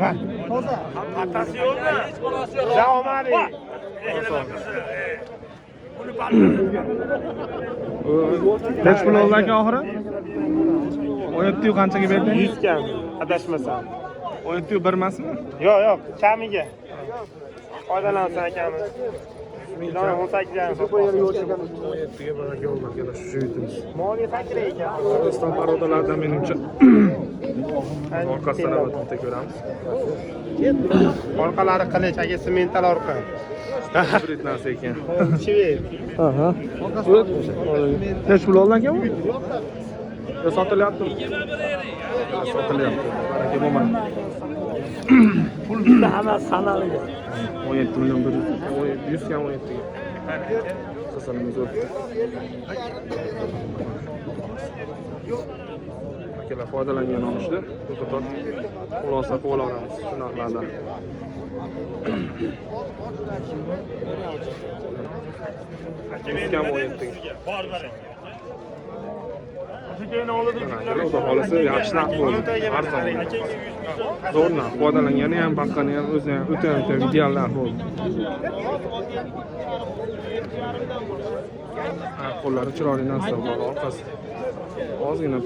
Ha. Patası yok da. Ciao Mari. Kaç pul oldu ki ahırı? Oyatdiyu qanchaga berding? 100 kam, adashmasam. Oyatdiyu bir emasmi? Yo'q, kamiga. Foydalansan akamiz. 18 yarim. Oyatdiga baraka oldu arkadaşlar, shu yutimiz. Moliya sakra ekan. O'zbekiston parodalardan menimcha orqasidan bitta ko'ramiz. Orqalari qilich, aka semental orqa. Hibrid narsa ekan. Chivey. Aha. Kaç pul oldu aka bu? Yo sotilyapti. Sotilyapti. Baraka bo'lmaydi. Pul bizda hammasi sanalgan. 17 milyon 100 kam 17 ga. Qasamimiz o'tdi. Akalar foydalangan olishdi. Bu qator xulosa qilib olamiz shunaqalardan. Kam 17 ga. Xudo xolisi yaxshi narx bo'ldi. Arzon. Zo'r narx. Foydalangani ham, baqqani ham o'zi ham o'ta ideal narx bo'ldi. Qo'llari chiroyli narsa bo'ldi, orqasi. Ozgina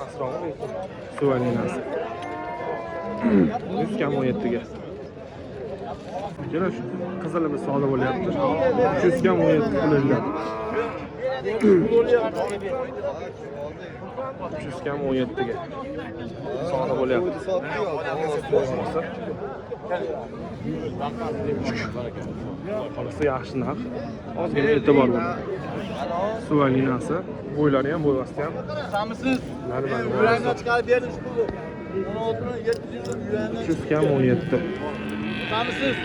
asroq lekin suvali narsa. 100 kam 17 ga. Kerak shu qizilimiz savdo bo'lyapti. 300 kam 17 pulga. 300 kam 17 ga. Savdo bo'lyapti. Qolisi yaxshi narx. Ozgina e'tibor bo'ling. Suvali narsa, bo'ylari ham, bo'yvasti ham. Samisiz. Narmani Chiqarib berdim shu pulni. 16 ni 700 300 kam 17. Samisiz.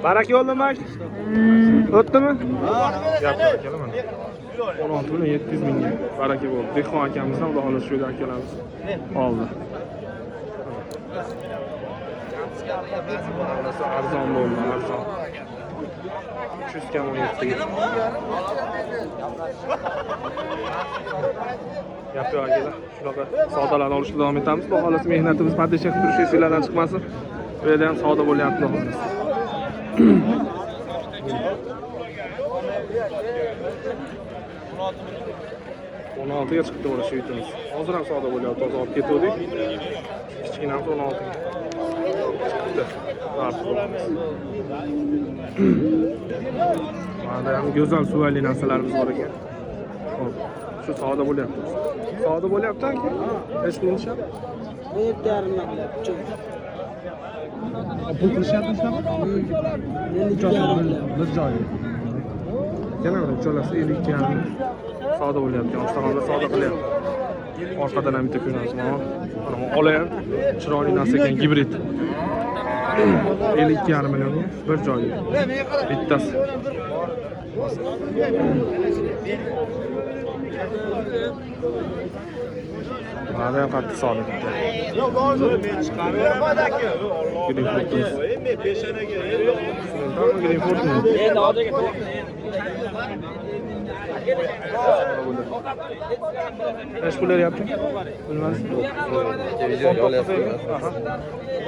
Baraka yo'ldimi aka? O'tdimi? Gap kelaman. 16 million 700 mingga baraka bo'ldi. Dehqon akamizdan Xudo xohlasa shu akalarimiz oldi. Arzon bo'ldi, arzon. 300 kam 17 ga. Gap yo'q akalar. Shunaqa savdolarni olishga davom etamiz. Xudo xohlasa mehnatimiz padishah turish esinglardan chiqmasin. Bu yerda ham savdo bo'lyapti Xudo xohlasa. 16 ga chiqdi mana shu itimiz. Hozir ham savdo bo'lyapti, toza olib ketdik. Kichkinamiz 16 ga. Chiqdi. Mana ham go'zal suvali narsalarimiz bor ekan. Xo'p, shu savdo bo'lyapti. Savdo bo'lyapti-ku. Hech qilishyapti. 17,5 na qilyapti. Pul qilishyapti shunaqa? Bir joyi. Yana bir uchalasi 52 yarim savdo bo'lyapti. Oshxonada savdo qilyapti. Orqadan ham bitta ko'ramiz. Mana olayam chiroyli narsa ekan, gibrid. 52 yarim millionga bir joyi. Bittasi. Mana ham qattiq savdo bitta. Kaç pul yaptı? Bilmez.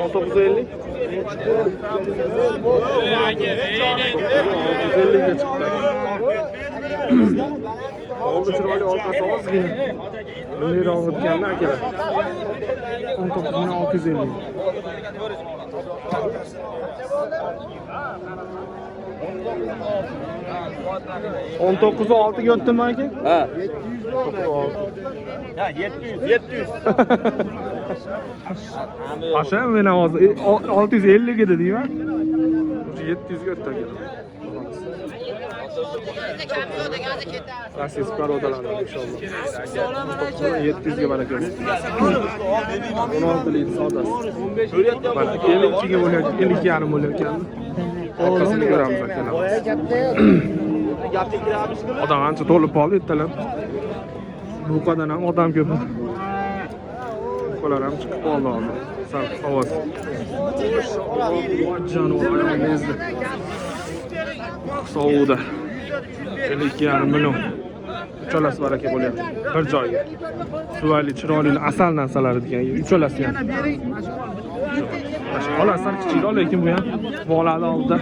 1950. 650 ga chiqdi. Oldi chiroyli orqasi ozgina. Bunday o'tganda akalar. 19,650. On 19.6 o'tdimi aka? Ha. Ha, 700. Aşağı men hozir 650 ga dedingmi? 700 ga o'tdi aka. Rasiz parodalarni inshaalloh. 700 ga baraka olsun. 16 lik savdosi. 52 ga bo'lyapti, 52 yarim bo'lyapti. Orqasini ko'ramiz akalar. Odam ancha to'lib qoldi ertalab. Bu qadar ham odam ko'p. Qo'lar ham chiqib qoldi hozir. Sal ovoz. Jonivor ayolingizdi. Sauda. 52 yarim million. Uchalasi baraka bo'lyapti. Bir joyga. Suvali, chiroyli asal narsalar degan. Uchalasi ham. Olasizlar kichikroq, lekin bu ham bolali oldida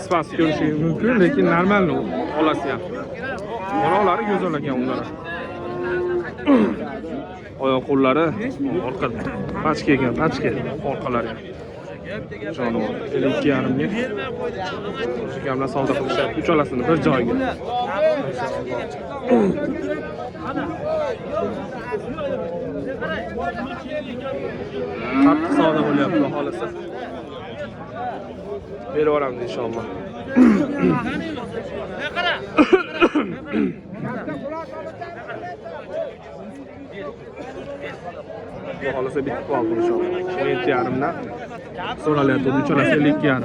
spas ko'rishi mumkin, lekin normal olasi ham. Bolalari go'zal ekan ular. Oyoq qo'llari orqada pachka ekan, pachka orqalari ham. Jonivor 52,5 ga. Gamlar savdo qilishyapti. Uchalasini bir joyga. Qattiq savdo bo'lyapti xohlasa. Berib yuboramiz inshaalloh. Bu xohlasa bitib qoldi inshaalloh. 17,5 dan so'ralyapti. Uchalasi 52,5.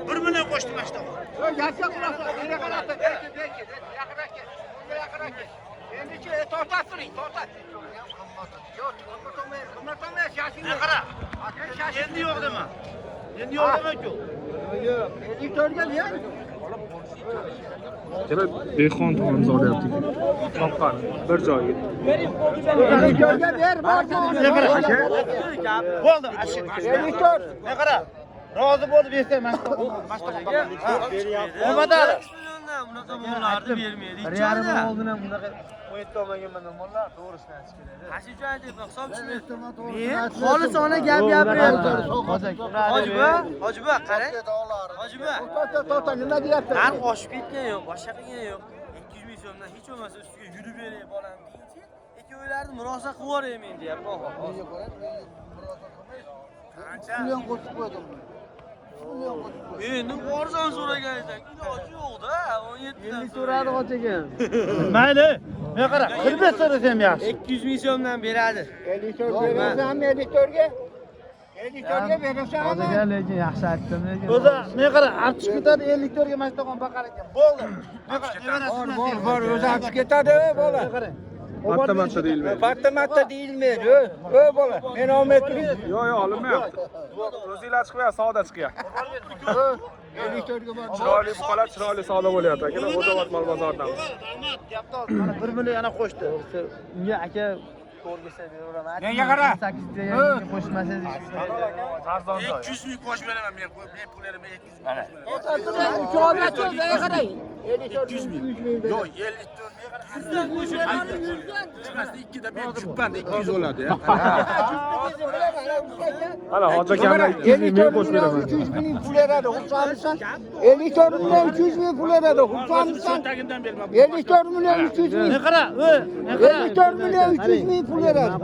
Bir milyon koştum işte. Ne kadar? Yendi yok değil mi? Yendi yok demek yok. Kerak Behon tomon zoryapti. Toqqan bir joyga. Bo'ldi. Ne kadar? Razı bo'lib bersan, Olmadı. Bunaqa mollarni bermaydi. Real oldinam bunaqa 17 olmaganman mollar to'g'risini aytishkerak. Qancha deb hisobchimi? Men xolisona gap gapiryapman. Hojiba, qarang. Hojiba. To'xta, nima deyapsan? Narx oshib ketgan yo'q, boshqa qilgan yo'q. 200 ming so'mdan hech bo'lmasa ustiga yurib beray bolam deyinchi. Ikkovilarni murosa qilib yuboraymen deyapman. Qancha? Million qo'shib qo'ydim. Endi arzon so'ragan ekan, iloji yo'q-da, 17 dan. Endi so'radi qochagan. Mayli. Men qara, 45 so'rasam yaxshi. 200 ming so'mdan beradi. 50 so'm berasan, 50 so'mga. 50 so'mga berasan. Qochagan lekin yaxshi aytdim lekin. O'zi, men qara, artish ketadi 50 so'mga mashtoqon baqar ekan. Bo'ldi. Men qara, bor, o'zi artish ketadi, bola. Qarang. Patta deyilmaydi. Patta deyilmaydi. Bola. Men olmay turing. Yo'q, olinmayapti. O'zinglar chiqmayapti, savdo chiqyapti. Chiroyli buqalar, chiroyli savdo bo'lyapti. Akalar Xo'jobod mol bozoridamiz. Mana 1 million yana qo'shdi. Unga aka to'rgisa beraveraman. Menga qara. 8 degan qo'shmasangiz. Arzon joy. 200 ming qo'shib beraman men pullarimni 200 ming. Mana. 3 qarang. 200 ming. Yo'q, 50 ton. Ana hoji akamlar 200 ming men qo'shib beraman. 300 ming pul beradi, xursandsan. 54 million 300 ming pul beradi, xursandsan. 54 million 300 ming. Ne qara? 54 million 300 ming pul beradi.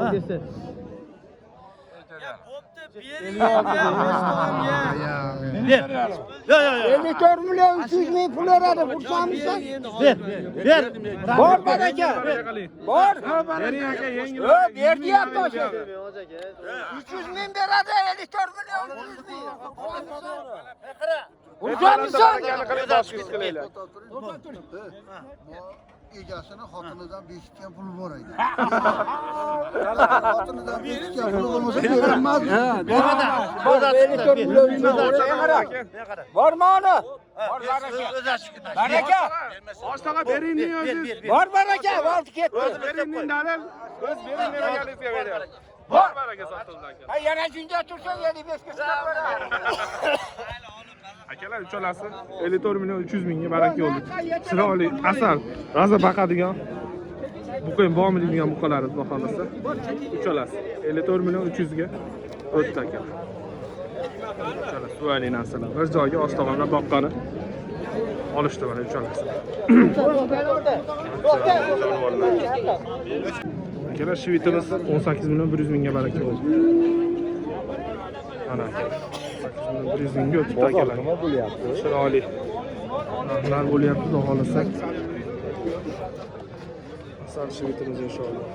Ver. Yo. 54 million 300 ming pul beradi, xursandsan. Ver. Bor baraka. Bor. Bering aka, yengil. Berdi yapti o'sha. 300 ming beradi, 54 million 300 ming. Xursandsan. Egasini xotinidan beshikkan puli bor edi. Xotinidan beshikkan puli bo'lmasa berilmaz. Bormi ona? Baraka. Oshtaga beringning o'zingiz. Bor baraka, bo'ldi ketdi. O'z beringning dalil, o'z bering beragaligingizga beryapti. Bor baraka sotildi aka. Ha yana shunday tursang 55 ga chiqib beradi. Akalar uchalasi 54 million 300 mingga baraka yo'ldi. Chiroyli, asal, roza baqadigan. Buqaym bormi deydigan buqalari xohlasa. Uchalasi 54 million 300 ga o'tdi aka. Uchalasi suvali narsalar. Bir joyga oshtoqonlar boqqani olishdi mana uchalasi. Akalar shvitimiz 18 million 100 mingga baraka yo'ldi. Mana 100 mingga o'tibdi akalar. Nima bo'lyapti? Chiroyli. Narxlar bo'lyapti, xudo xolasa. Asal shvitimiz inshaalloh.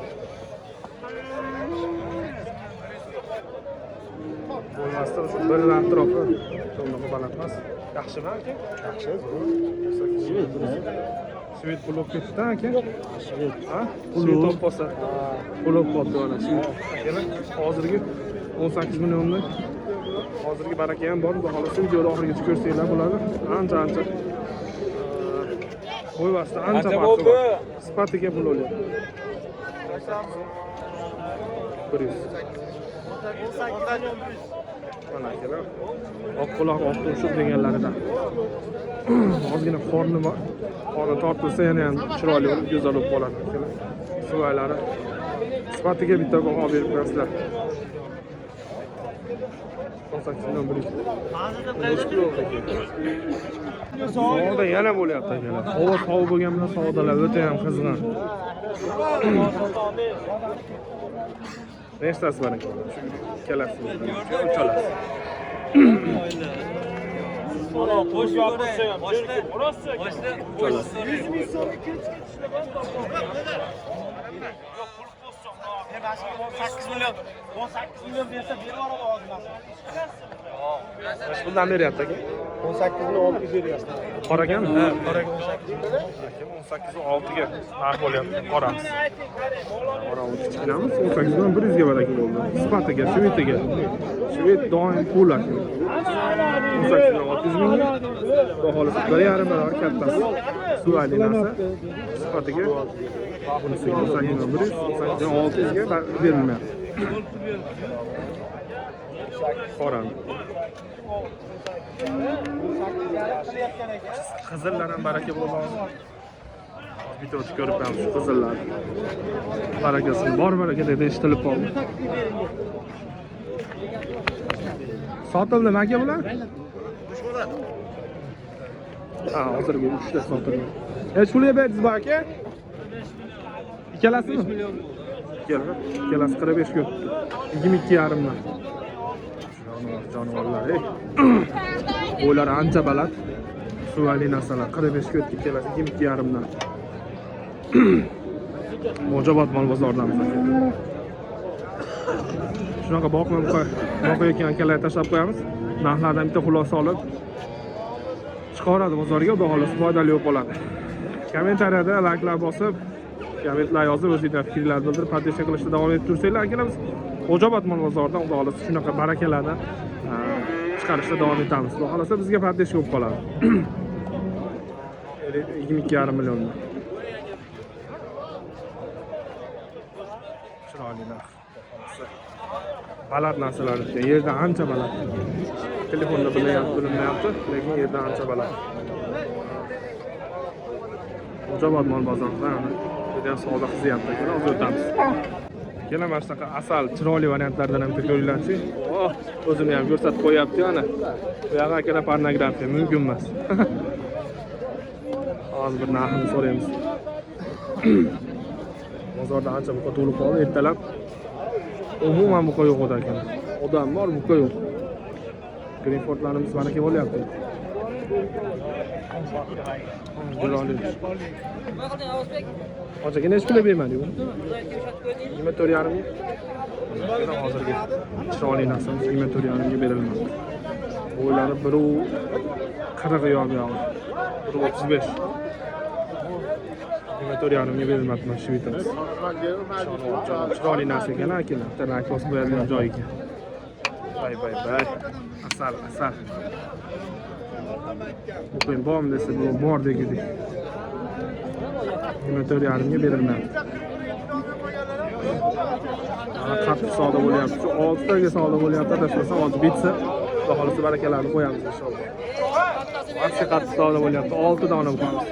Bo'lmasdan shu bir atrofi to'liq baland emas. Yaxshimi aka? Yaxshi. Shved pulov ketdi aka. Ha? Pulov topsa. Pulov qoldi mana shu. Hozirgi 18 milliondan. Hozirgi baraka ham bor. Xolos videoda oxirigacha ko'rsanglar bo'ladi. Ancha. Qo'yvasda ancha farqi bor. Sifatiga pul o'lyapti. 100. Mana akalar. Oq quloq, oq tumshuq deganlaridan. Ozgina qorni bor. Qorni tortilsa yana ham chiroyli bo'lib, go'zal bo'lib qoladi akalar. Suvaylari sifatiga bitta baho berib qo'yasizlar. 18 million bir. Savdo yana bo'lyapti akalar. Havo sovuq bo'lgan bilan savdolar o'ta ham qizg'in. Nechtasi bor ekan? Shu ikkalasi. Uchalasi. Ana qo'sh yopilsa ham boshqa boshqa 100 ming so'mga kirib ketishdi. Ben aşkım 18 milyon verse bir var ama ağzına. Bundan beryapti aka. 18 ni 600 beryapsiz. Qora ekanmi? Ha, qora 18 ga 6 ga narx bo'lyapti. Qoramiz. Qoramiz kichkinamiz 18 dan 100 ga baraka bo'ldi. Sifatiga, shvetiga. Shvet doim pul aka. 18 dan 600 mingga. Baholisi 1,5 barobar kattasi. Suv aylanasi. Sifatiga bunisi 18 dan 100, 18 dan 600 ga berilmayapti. Qoramiz. Qizillar ham baraka bo'ladi. Bitta o'tib ko'rib ham shu qizillar. Barakasi bor baraka deb eshitilib qoldi. Sotildimi aka bular? Ha, hozirgi 3 ta sotildi. Pulga berdingizmi aka? Ikkalasimi? Ikkalasi 45 ga. 22,5 dan. Jonivorlar. Bo'ylar ancha baland. Suvali narsalar 45 ga o'tib keladi, 22,5 dan. Mo'jabot mol bozordamiz aka. Shunaqa boqayotgan akalarga tashlab qo'yamiz. Narxlardan bitta xulosa olib chiqaradi bozorga, baholasi foydali bo'lib qoladi. Kommentariyada layklar bosib, kommentlar yozib, o'zingizning fikrlarni bildirib, podpishka qilishda davom etib tursanglar, akalarimiz Mo'jabot mol bozoridan xudo xolasa shunaqa barakalarni chiqarishda davom etamiz. Xudo xolasa bizga podpishka bo'lib qoladi. 22,5 milliondan. Chiroyli narx. Baland narsalar ekan. Yerda ancha baland. Telefonda bilinmayapti, lekin yerda ancha baland. Mo'jabot mol bozoridan juda ham savdo qilyapti ekan, hozir o'tamiz. Yana mana shunaqa asal chiroyli variantlardan ham ko'ringlarchi. O'zini ham ko'rsatib qo'yapti ana. Bu yoqqa akalar pornografiya mumkin emas. Hozir bir narxini so'raymiz. Bozorda ancha buqa to'lib qoldi, ertalab umuman buqa yo'q edi ekan. Odam bor, buqa yo'q. Greenfordlarimiz baraka bo'lyapti. Chiroyli. Hozirga nech pul bermadi bu? 24,5 ming. Hozirgi chiroyli narsamiz 24,5 mingga berilmoqda. Bo'ylari 1,40 yo'q buyog'i. 1,35. 24,5 mingga berilmoqda mana shu bitamiz. Chiroyli narsa ekan akalar. Tarak bosib qo'yadigan joy ekan. Bay. Asal. Bu bom desa bu bor degandik. 24,5 mingga berilmoqda. Qattiq savdo bo'lyapti. 6 taga savdo bo'lyapti. Tashlasa 6 bitsa, xudo xolasa barakalarni qo'yamiz inshaalloh. Barcha qattiq savdo bo'lyapti. 6 dona qo'yamiz.